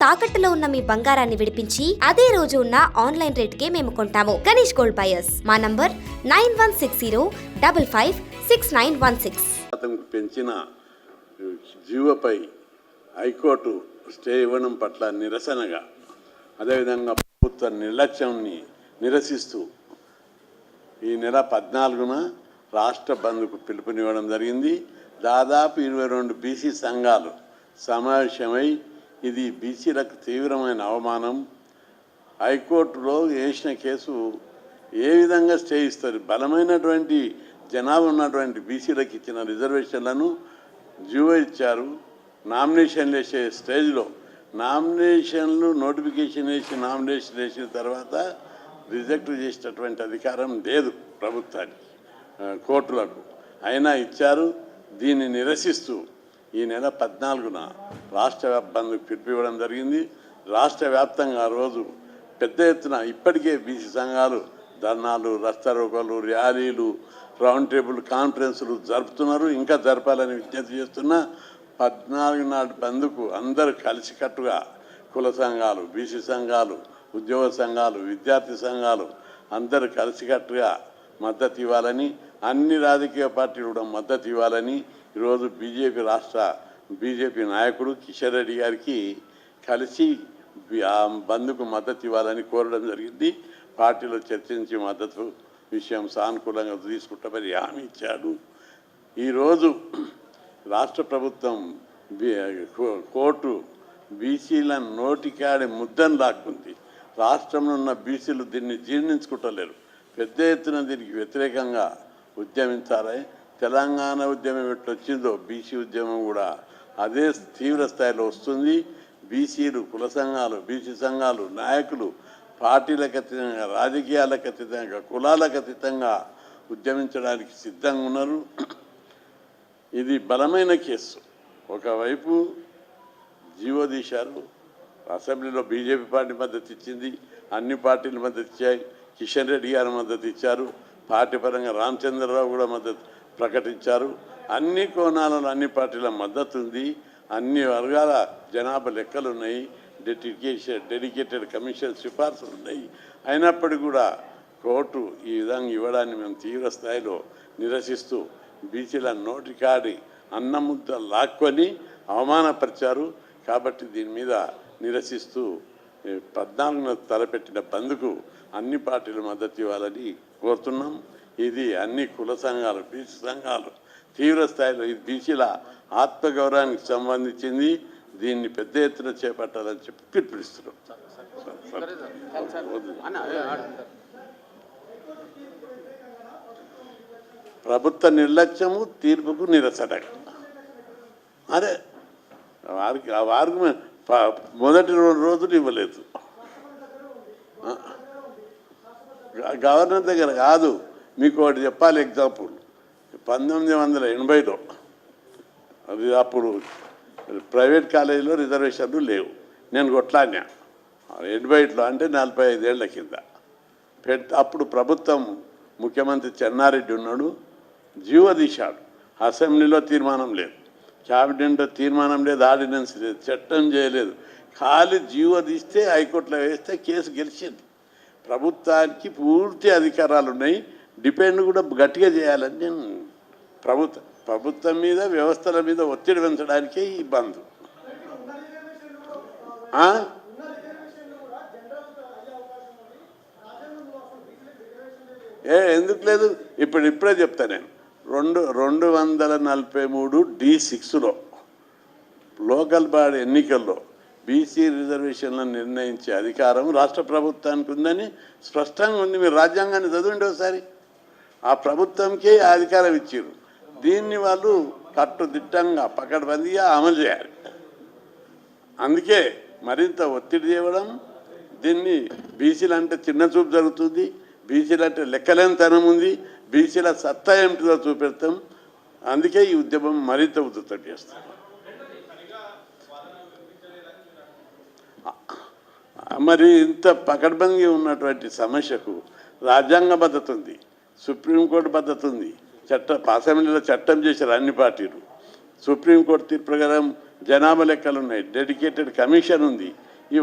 తాకట్టులో ఉన్న మీ బంగారాన్ని విడిపించి అదే రోజు ఉన్న ఆన్లైన్ రేటుకే మేము కొంటాము. Ganesh gold buyers. మా నంబర్ 9160556916. పెంచిన జీవోపై హైకోర్టు స్టే ఇవ్వడం పట్ల నిరసనగా, అదేవిధంగా ప్రభుత్వ నిర్లక్ష్యాన్ని నిరసిస్తూ ఈ నెల 14న రాష్ట్ర బంద్కు పిలుపునివ్వడం జరిగింది. దాదాపు 22 బీసీ సంఘాలు సమావేశమై ఇది బీసీలకు తీవ్రమైన అవమానం, హైకోర్టులో వేసిన కేసు ఏ విధంగా స్టే ఇస్తారు, బలమైనటువంటి జనాభా ఉన్నటువంటి బీసీలకు ఇచ్చిన రిజర్వేషన్లను జీవో ఇచ్చారు. నామినేషన్లు వేసే స్టేజ్లో నామినేషన్లు నోటిఫికేషన్ వేసి నామినేషన్ వేసిన తర్వాత రిజెక్ట్ చేసేటటువంటి అధికారం లేదు ప్రభుత్వానికి, కోర్టులకు. అయినా ఇచ్చారు. దీన్ని నిరసిస్తూ ఈ నెల 14న రాష్ట్ర బంద్కు పిలుపునివ్వడం జరిగింది. రాష్ట్ర వ్యాప్తంగా ఆ రోజు పెద్ద ఎత్తున ఇప్పటికే బీసీ సంఘాలు ధర్నాలు, రస్తారోకోలు, ర్యాలీలు, రౌండ్ టేబుల్ కాన్ఫరెన్సులు జరుపుతున్నారు. ఇంకా జరపాలని విజ్ఞప్తి చేస్తున్నా. 14 నాటి బంద్కు అందరూ కలిసికట్టుగా కుల సంఘాలు, బీసీ సంఘాలు, ఉద్యోగ సంఘాలు, విద్యార్థి సంఘాలు అందరూ కలిసికట్టుగా మద్దతు ఇవ్వాలని, అన్ని రాజకీయ పార్టీలు కూడా మద్దతు ఇవ్వాలని ఈరోజు బీజేపీ నాయకుడు కిషన్ రెడ్డి గారికి కలిసి బంద్కు మద్దతు ఇవ్వాలని కోరడం జరిగింది. పార్టీలో చర్చించి మద్దతు విషయం సానుకూలంగా తీసుకుంటామని హామీ ఇచ్చాడు. ఈరోజు రాష్ట్ర ప్రభుత్వం కోర్టు బీసీల నోటికాడి ముద్దను లాక్కుంది. రాష్ట్రంలో ఉన్న బీసీలు దీన్ని జీర్ణించుకుంటలేరు. పెద్ద ఎత్తున దీనికి వ్యతిరేకంగా ఉద్యమించాలి. తెలంగాణ ఉద్యమం ఎట్లా వచ్చిందో బీసీ ఉద్యమం కూడా అదే తీవ్ర స్థాయిలో వస్తుంది. బీసీలు, కుల సంఘాలు, బీసీ సంఘాలు, నాయకులు పార్టీలకు అతీతంగా, రాజకీయాలకు అతీతంగా, కులాలకు అతీతంగా ఉద్యమించడానికి సిద్ధంగా ఉన్నారు. ఇది బలమైన కేసు. ఒకవైపు జీవో తీశారు, అసెంబ్లీలో బీజేపీ పార్టీ మద్దతు ఇచ్చింది, అన్ని పార్టీలు మద్దతు ఇచ్చాయి, కిషన్ రెడ్డి గారు మద్దతు ఇచ్చారు, పార్టీ పరంగా రామచంద్రరావు కూడా మద్దతు ప్రకటించారు. అన్ని కోణాలలో అన్ని పార్టీల మద్దతు ఉంది. అన్ని వర్గాల జనాభా లెక్కలు ఉన్నాయి, డెడికేటెడ్ కమిషన్ సిఫార్సులు ఉన్నాయి. అయినప్పటికీ కూడా కోర్టు ఈ విధంగా ఇవ్వడాన్ని మేము తీవ్ర స్థాయిలో నిరసిస్తూ బీసీల నోటికాడి అన్నముద్ద లాక్కొని అవమానపరిచారు. కాబట్టి దీని మీద నిరసిస్తూ 14న తలపెట్టిన బంద్కు అన్ని పార్టీలు మద్దతు ఇవ్వాలని కోరుతున్నాం. ఇది అన్ని కుల సంఘాలు, బీసీ సంఘాలు తీవ్ర స్థాయిలో, ఇది బీసీల ఆత్మగౌరవానికి సంబంధించింది. దీన్ని పెద్ద ఎత్తున చేపట్టాలని చెప్పి పిలుపునిస్తున్నాం. ప్రభుత్వ నిర్లక్ష్యము తీర్పుకు నిరసన. అదే వారికి మొదటి 2 రోజులు ఇవ్వలేదు. గవర్నర్ దగ్గర కాదు. మీకు ఒకటి చెప్పాలి ఎగ్జాంపుల్. 1980లో అది అప్పుడు ప్రైవేట్ కాలేజీలో రిజర్వేషన్లు లేవు. నేను కొట్లాడినా 80లో, అంటే 45 ఏళ్ల కింద. అప్పుడు ప్రభుత్వం ముఖ్యమంత్రి చెన్నారెడ్డి ఉన్నాడు, జీవో తీశాడు. అసెంబ్లీలో తీర్మానం లేదు, క్యాబినెట్లో తీర్మానం లేదు, ఆర్డినెన్స్ లేదు, చట్టం చేయలేదు. ఖాళీ జీవో తీస్తే హైకోర్టులో వేస్తే కేసు గెలిచింది. ప్రభుత్వానికి పూర్తి అధికారాలు ఉన్నాయి. డిపెండ్ కూడా గట్టిగా చేయాలని నేను ప్రభుత్వం మీద, వ్యవస్థల మీద ఒత్తిడి పెంచడానికే ఈ బంద్. ఎందుకు లేదు? ఇప్పుడే చెప్తా నేను. 243 D6లో లోకల్ బాడీ ఎన్నికల్లో బీసీ రిజర్వేషన్లను నిర్ణయించే అధికారం రాష్ట్ర ప్రభుత్వానికి ఉందని స్పష్టంగా ఉంది. మీరు రాజ్యాంగాన్ని చదవండి ఒకసారి. ఆ ప్రభుత్వంకే అధికారం ఇచ్చారు. దీన్ని వాళ్ళు కట్టుదిట్టంగా పకడ్బందీగా అమలు చేయాలి. అందుకే మరింత ఒత్తిడి చేయడం. దీన్ని బీసీలు అంటే చిన్న చూపు జరుగుతుంది, బీసీలు అంటే లెక్కలేనితనం ఉంది, బీసీల సత్తా ఏమిటిదో చూపెడతాం. అందుకే ఈ ఉద్యమం మరింత ఉధృతం చేస్తాం. మరి ఇంత పకడ్బందీ ఉన్నటువంటి సమస్యకు రాజ్యాంగ భద్రత ఉంది, సుప్రీంకోర్టు భద్రత ఉంది, అసెంబ్లీలో చట్టం చేశారు అన్ని పార్టీలు. సుప్రీంకోర్టు తీర్పు ప్రకారం జనాభా లెక్కలు ఉన్నాయి, డెడికేటెడ్ కమిషన్ ఉంది.